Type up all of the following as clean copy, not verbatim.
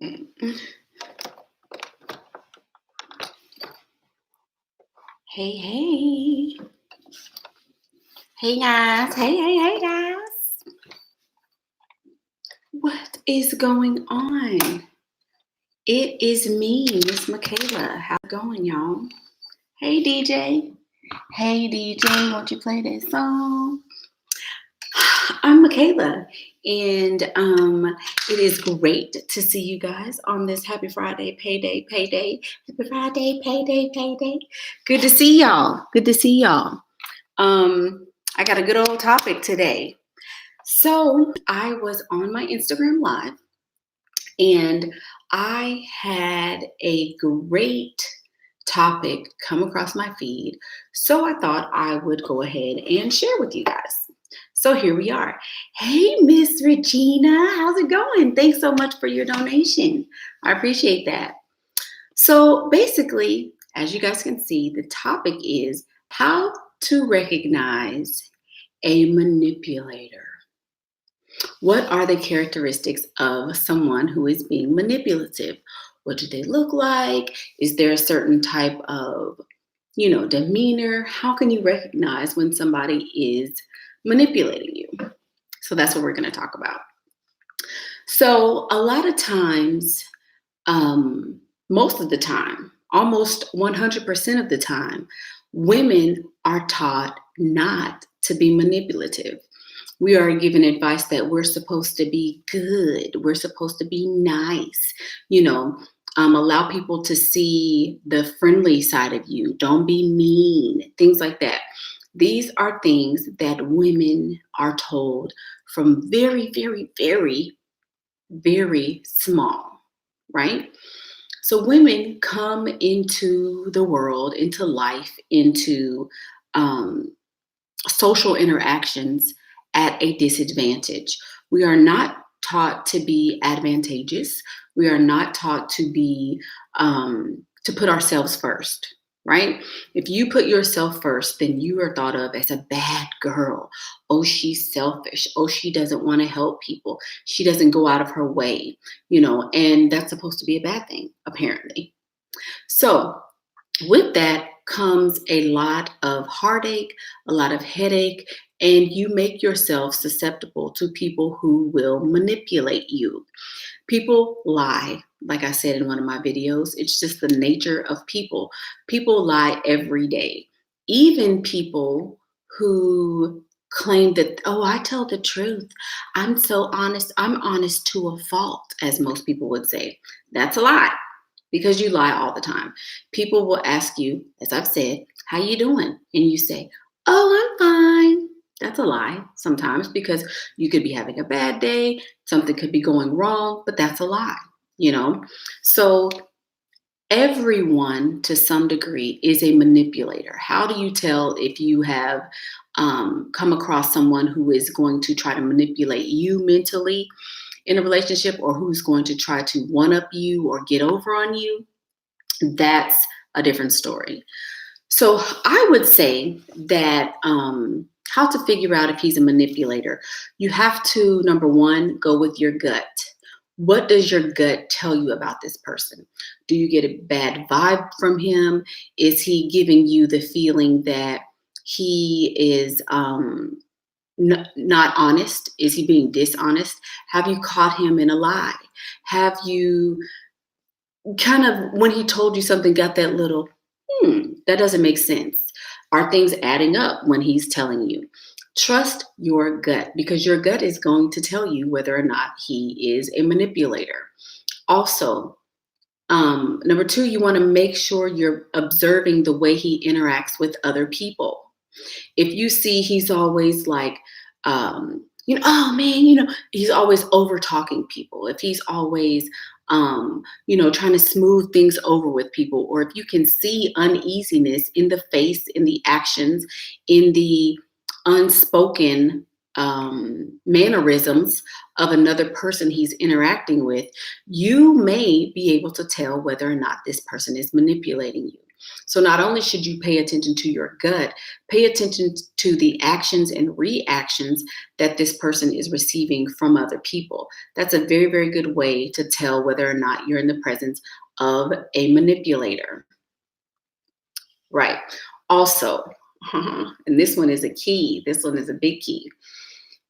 Hey, hey. Hey, guys. Hey, guys. What is going on? It is me, Miss Michaela. How's it going, y'all? Hey, DJ. Hey, DJ, won't you play that song? I'm Michaela, and it is great to see you guys on this Happy Friday, payday. Happy Friday, payday. Good to see y'all. I got a good old topic today. So I was on my Instagram Live, and I had a great topic come across my feed. So I thought I would go ahead and share with you guys. So here we are. Hey, Miss Regina, how's it going? Thanks so much for your donation. I appreciate that. So basically, as you guys can see, the topic is how to recognize a manipulator. What are the characteristics of someone who is being manipulative? What do they look like? Is there a certain type of, demeanor? How can you recognize when somebody is manipulating you? So that's what we're going to talk about. So a lot of times, most of the time, almost 100% of the time, women are taught not to be manipulative. We are given advice that we're supposed to be good. We're supposed to be nice, allow people to see the friendly side of you. Don't be mean, things like that. These are things that women are told from very, very, very, very small, right? So women come into the world, into life, into social interactions at a disadvantage. We are not taught to be advantageous. We are not taught to be to put ourselves first, right? If you put yourself first, then you are thought of as a bad girl. Oh, she's selfish. Oh, she doesn't want to help people. She doesn't go out of her way, and that's supposed to be a bad thing, apparently. So with that comes a lot of heartache, a lot of headache, and you make yourself susceptible to people who will manipulate you. People lie, like I said in one of my videos. It's just the nature of people. People lie every day. Even people who claim that, oh, I tell the truth. I'm so honest. I'm honest to a fault, as most people would say. That's a lie. Because you lie all the time. People will ask you, as I've said, how you doing? And you say, oh, I'm fine. That's a lie sometimes because you could be having a bad day. Something could be going wrong, but that's a lie, So everyone to some degree is a manipulator. How do you tell if you have come across someone who is going to try to manipulate you mentally in a relationship, or who's going to try to one-up you or get over on you? That's a different story. So I would say that how to figure out if he's a manipulator, you have to, number one, go with your gut. What does your gut tell you about this person? Do you get a bad vibe from him? Is he giving you the feeling that he is not honest? Is he being dishonest? Have you caught him in a lie? Have you kind of, when he told you something, got that little, that doesn't make sense? Are things adding up when he's telling you? Trust your gut, because your gut is going to tell you whether or not he is a manipulator. Also, number two, you want to make sure you're observing the way he interacts with other people. If you see he's always like, oh man, he's always over talking people. If he's always, trying to smooth things over with people, or if you can see uneasiness in the face, in the actions, in the unspoken mannerisms of another person he's interacting with, you may be able to tell whether or not this person is manipulating you. So not only should you pay attention to your gut, pay attention to the actions and reactions that this person is receiving from other people. That's a very, very good way to tell whether or not you're in the presence of a manipulator. Right. Also, and this one is a key, this one is a big key.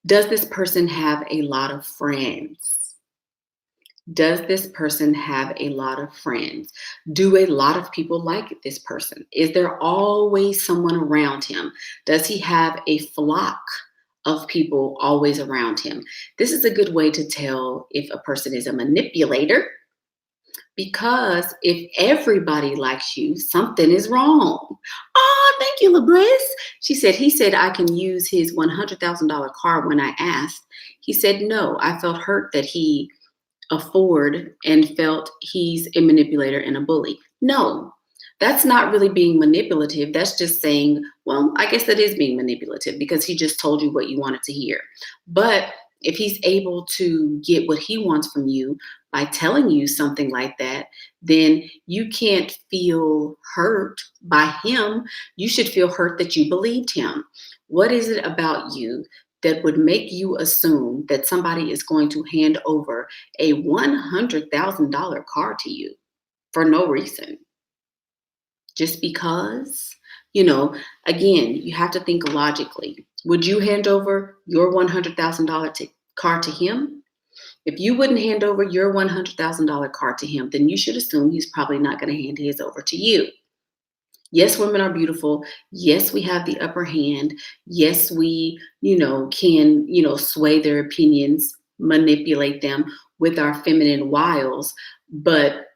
Does this person have a lot of friends? Does this person have a lot of friends? Do a lot of people like this person? Is there always someone around him? Does he have a flock of people always around him? This is a good way to tell if a person is a manipulator, because if everybody likes you, something is wrong. Oh, thank you, LaBriss. He said, I can use his $100,000 car when I asked. He said, no, I felt hurt that he afford and felt he's a manipulator and a bully. No, that's not really being manipulative. That's just saying, well, I guess that is being manipulative because he just told you what you wanted to hear. But if he's able to get what he wants from you by telling you something like that, then you can't feel hurt by him. You should feel hurt that you believed him. What is it about you that would make you assume that somebody is going to hand over a $100,000 car to you for no reason? Just because? Again, you have to think logically. Would you hand over your $100,000 car to him? If you wouldn't hand over your $100,000 car to him, then you should assume he's probably not going to hand his over to you. Yes, women are beautiful. Yes, we have the upper hand. Yes, we, can, sway their opinions, manipulate them with our feminine wiles, but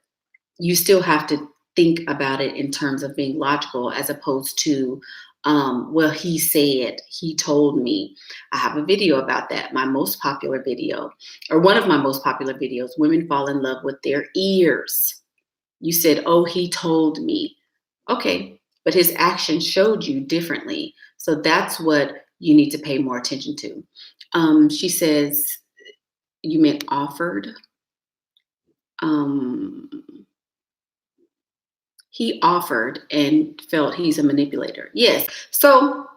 you still have to think about it in terms of being logical as opposed to, well, he said, he told me. I have a video about that. My most popular video, or one of my most popular videos, women fall in love with their ears. You said, oh, he told me. Okay, but his action showed you differently. So that's what you need to pay more attention to. She says, you meant offered. He offered and felt he's a manipulator. Yes. So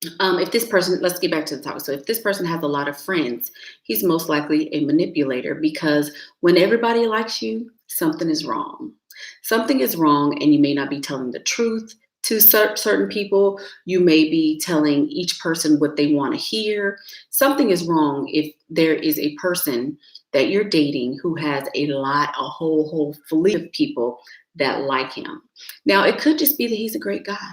if this person, let's get back to the topic. So if this person has a lot of friends, he's most likely a manipulator, because when everybody likes you, something is wrong. Something is wrong, and you may not be telling the truth to certain people. You may be telling each person what they want to hear. Something is wrong if there is a person that you're dating who has a whole fleet of people that like him. Now, it could just be that he's a great guy.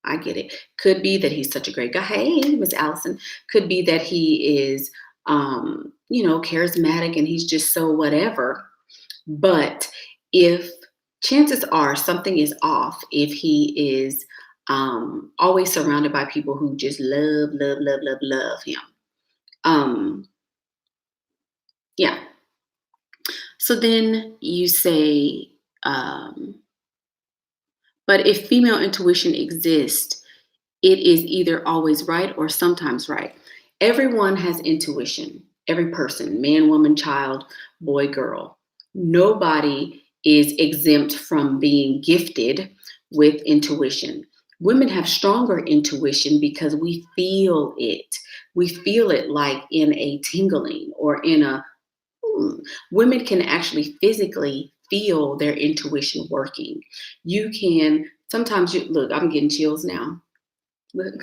I get it. Could be that he's such a great guy. Hey, Miss Allison. Could be that he is, charismatic and he's just so whatever. But if chances are something is off, if he is always surrounded by people who just love him. Yeah. So then you say, but if female intuition exists, it is either always right or sometimes right. Everyone has intuition. Every person, man, woman, child, boy, girl. Nobody is exempt from being gifted with intuition. Women have stronger intuition because we feel it. We feel it like in a tingling or in a women can actually physically feel their intuition working. You can sometimes look, I'm getting chills now. Look,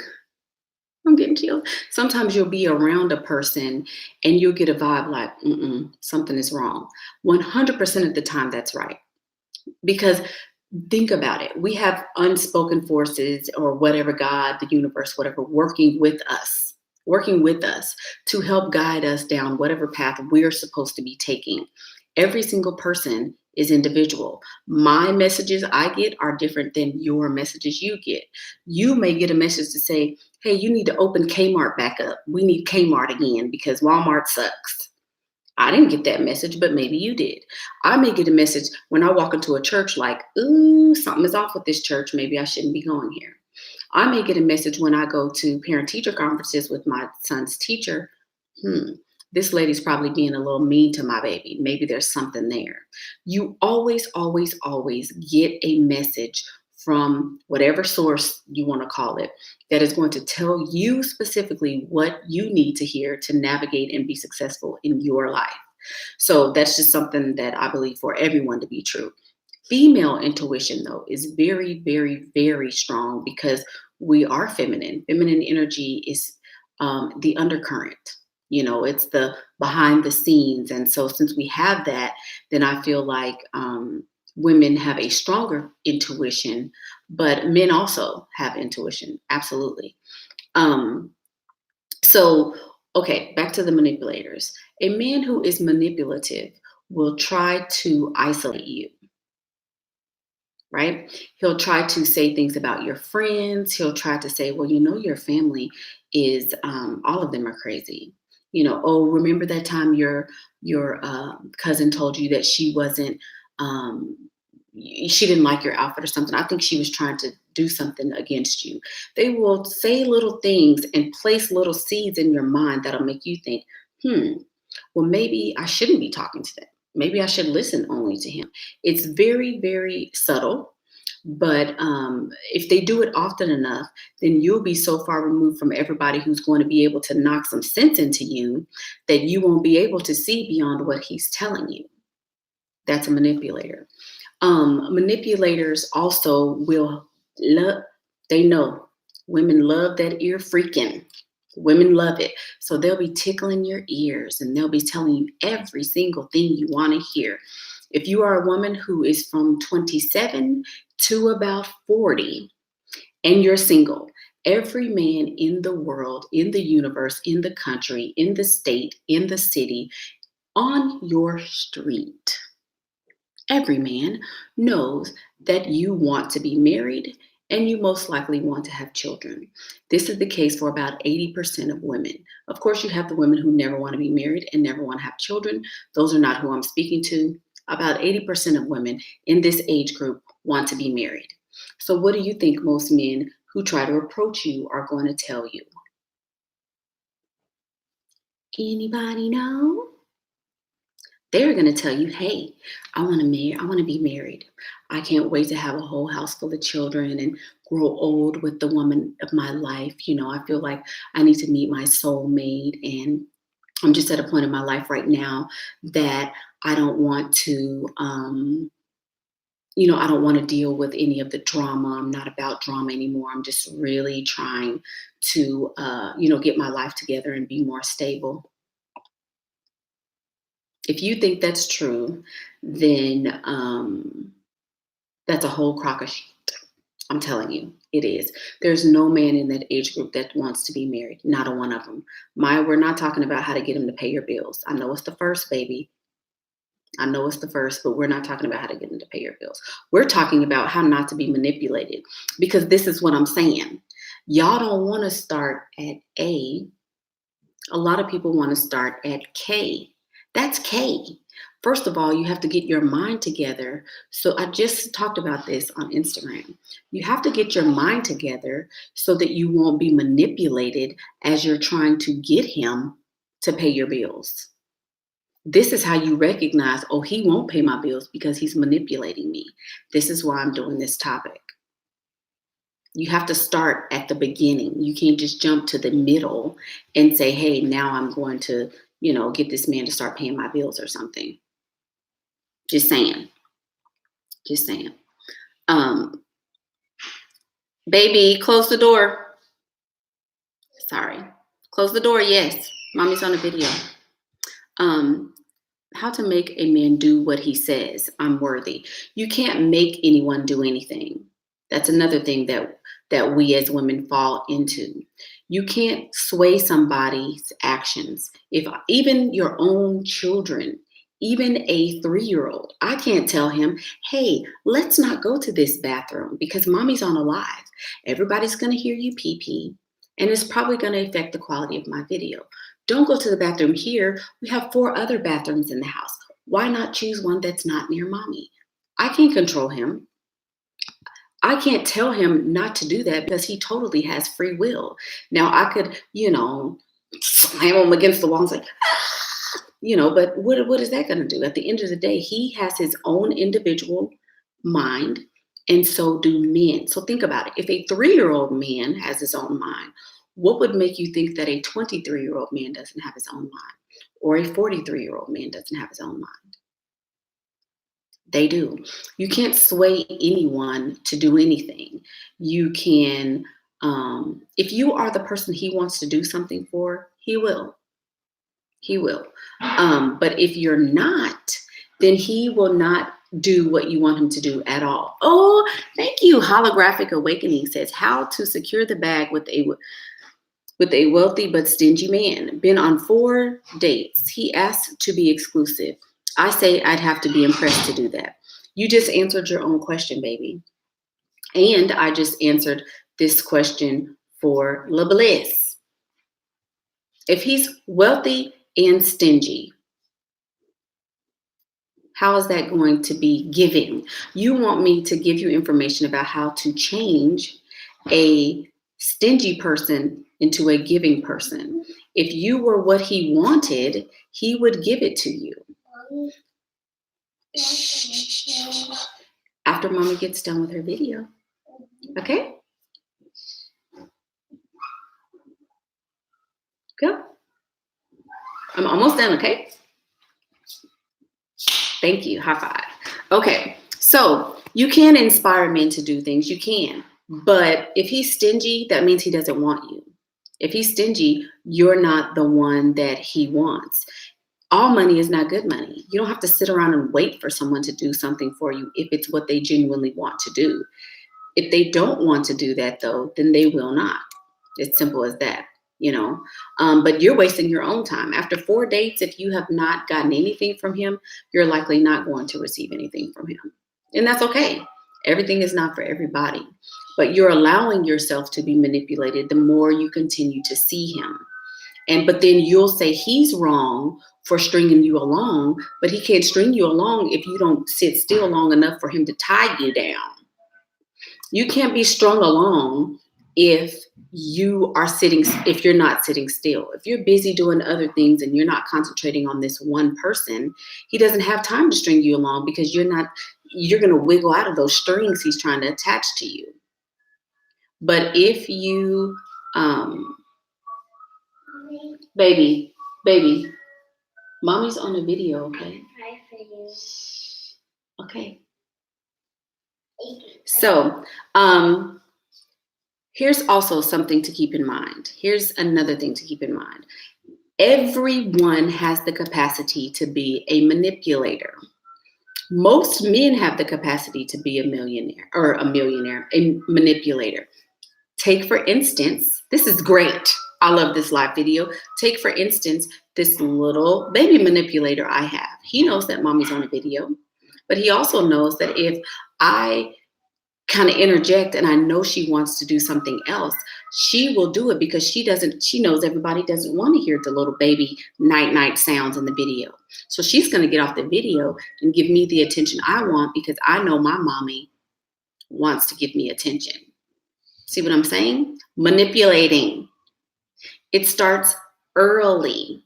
I'm getting chills. Sometimes you'll be around a person and you'll get a vibe like, something is wrong. 100% of the time, that's right. Because think about it. We have unspoken forces or whatever, God, the universe, whatever, working with us to help guide us down whatever path we're supposed to be taking. Every single person is individual. My messages I get are different than your messages you get. You may get a message to say, hey, you need to open Kmart back up. We need Kmart again because Walmart sucks. I didn't get that message, but maybe you did. I may get a message when I walk into a church like, ooh, something is off with this church. Maybe I shouldn't be going here. I may get a message when I go to parent-teacher conferences with my son's teacher. this lady's probably being a little mean to my baby. Maybe there's something there. You always, always, always get a message from whatever source you want to call it that is going to tell you specifically what you need to hear to navigate and be successful in your life. So that's just something that I believe for everyone to be true. Female intuition, though, is very, very, very strong because we are feminine. Feminine energy is the undercurrent. It's the behind the scenes. And so, since we have that, then I feel like women have a stronger intuition, but men also have intuition. Absolutely. Um, so, okay, back to the manipulators. A man who is manipulative will try to isolate you, right? He'll try to say things about your friends. He'll try to say, well, your family is all of them are crazy. Oh, remember that time your cousin told you that um, she didn't like your outfit or something. I think she was trying to do something against you. They will say little things and place little seeds in your mind that'll make you think, well, maybe I shouldn't be talking to them. Maybe I should listen only to him. It's very, very subtle, but if they do it often enough, then you'll be so far removed from everybody who's going to be able to knock some sense into you that you won't be able to see beyond what he's telling you. That's a manipulator. Manipulators also will love, they know women love that ear freaking. Women love it. So they'll be tickling your ears and they'll be telling you every single thing you want to hear. If you are a woman who is from 27 to about 40 and you're single, every man in the world, in the universe, in the country, in the state, in the city, on your street, every man knows that you want to be married and you most likely want to have children. This is the case for about 80% of women. Of course, you have the women who never want to be married and never want to have children. Those are not who I'm speaking to. About 80% of women in this age group want to be married. So what do you think most men who try to approach you are going to tell you? Anybody know? They're going to tell you, hey, I want to be married. I can't wait to have a whole house full of children and grow old with the woman of my life. I feel like I need to meet my soulmate. And I'm just at a point in my life right now that I don't want to, I don't want to deal with any of the drama. I'm not about drama anymore. I'm just really trying to, get my life together and be more stable. If you think that's true, then that's a whole crock of shit. I'm telling you, it is. There's no man in that age group that wants to be married. Not a one of them. We're not talking about how to get him to pay your bills. I know it's the first, baby. I know it's the first, but we're not talking about how to get him to pay your bills. We're talking about how not to be manipulated, because this is what I'm saying. Y'all don't want to start at A. A lot of people want to start at K. That's K. First of all, you have to get your mind together. So I just talked about this on Instagram. You have to get your mind together so that you won't be manipulated as you're trying to get him to pay your bills. This is how you recognize, oh, he won't pay my bills because he's manipulating me. This is why I'm doing this topic. You have to start at the beginning. You can't just jump to the middle and say, hey, now I'm going to, get this man to start paying my bills or something. Just saying. Just saying. Baby, close the door. Sorry. Close the door, yes. Mommy's on a video. How to make a man do what he says. I'm worthy. You can't make anyone do anything. That's another thing that we as women fall into. You can't sway somebody's actions. If even your own children, even a 3-year-old, I can't tell him, hey, let's not go to this bathroom because mommy's on a live. Everybody's going to hear you pee pee, and it's probably going to affect the quality of my video. Don't go to the bathroom here. We have 4 other bathrooms in the house. Why not choose one that's not near mommy? I can't control him. I can't tell him not to do that because he totally has free will. Now I could, slam him against the wall and say, But what is that going to do? At the end of the day, he has his own individual mind, and so do men. So think about it. If a 3-year-old man has his own mind, what would make you think that a 23-year-old man doesn't have his own mind, or a 43-year-old man doesn't have his own mind? They do. You can't sway anyone to do anything. You can, if you are the person he wants to do something for, he will. He will. But if you're not, then he will not do what you want him to do at all. Oh, thank you. Holographic Awakening says, how to secure the bag with a wealthy but stingy man. Been on 4 dates. He asked to be exclusive. I say I'd have to be impressed to do that. You just answered your own question, baby. And I just answered this question for La Bliss. If he's wealthy and stingy, how is that going to be giving? You want me to give you information about how to change a stingy person into a giving person. If you were what he wanted, he would give it to you. After Mommy gets done with her video. Okay? Go. I'm almost done, okay? Thank you. High five. Okay. So you can inspire men to do things. You can. But if he's stingy, that means he doesn't want you. If he's stingy, you're not the one that he wants. All money is not good money. You don't have to sit around and wait for someone to do something for you if it's what they genuinely want to do. If they don't want to do that, though, then they will not. It's simple as that, But you're wasting your own time. After 4 dates, if you have not gotten anything from him, you're likely not going to receive anything from him. And that's okay. Everything is not for everybody. But you're allowing yourself to be manipulated the more you continue to see him. But then you'll say he's wrong for stringing you along, but he can't string you along if you don't sit still long enough for him to tie you down. You can't be strung along if you're not sitting still. If you're busy doing other things and you're not concentrating on this one person, he doesn't have time to string you along because you're going to wiggle out of those strings he's trying to attach to you. But if you, baby, Mommy's on a video, okay? Hi for you. Okay. So, here's also something to keep in mind. Here's another thing to keep in mind. Everyone has the capacity to be a manipulator. Most men have the capacity to be a manipulator. Take, for instance, this is great. I love this live video. Take, for instance, this little baby manipulator I have. He knows that Mommy's on a video, but he also knows that if I kind of interject and I know she wants to do something else, she will do it because she knows everybody doesn't want to hear the little baby night sounds in the video. So she's going to get off the video and give me the attention I want because I know my mommy wants to give me attention. See what I'm saying? Manipulating. It starts early.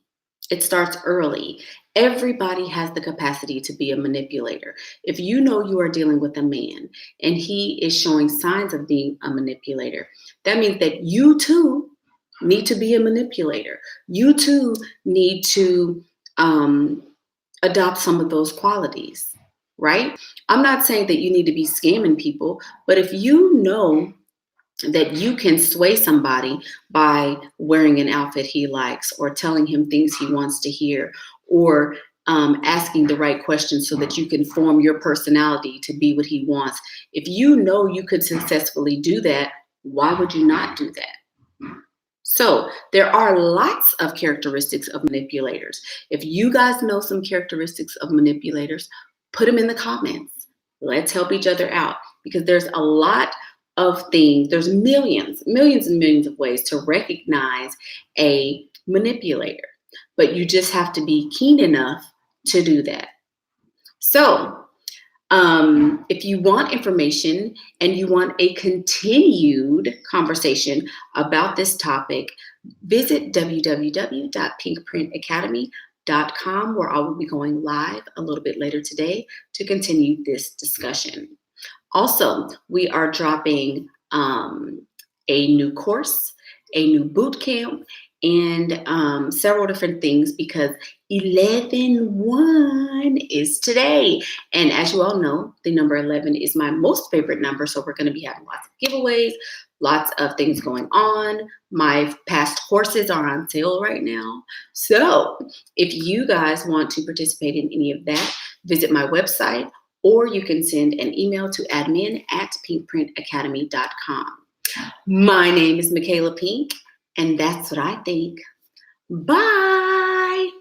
Everybody has the capacity to be a manipulator. If you know you are dealing with a man and he is showing signs of being a manipulator, that means that you too need to be a manipulator. You too need to adopt some of those qualities, right? I'm not saying that you need to be scamming people, but if you know that you can sway somebody by wearing an outfit he likes or telling him things he wants to hear or asking the right questions so that you can form your personality to be what he wants. If you know you could successfully do that, why would you not do that? So there are lots of characteristics of manipulators. If you guys know some characteristics of manipulators, put them in the comments. Let's help each other out because there's a lot of things. There's millions and millions of ways to recognize a manipulator, but you just have to be keen enough to do that. So if you want information and you want a continued conversation about this topic, visit www.pinkprintacademy. michaelapink.com, where I will be going live a little bit later today to continue this discussion. Also, we are dropping a new course, a new boot camp, and several different things because 11/1 is today. And as you all know, the number 11 is my most favorite number. So we're going to be having lots of giveaways, lots of things going on. My past courses are on sale right now. So if you guys want to participate in any of that, visit my website, or you can send an email to admin@pinkprintacademy.com. My name is Michaela Pink, and that's what I think. Bye.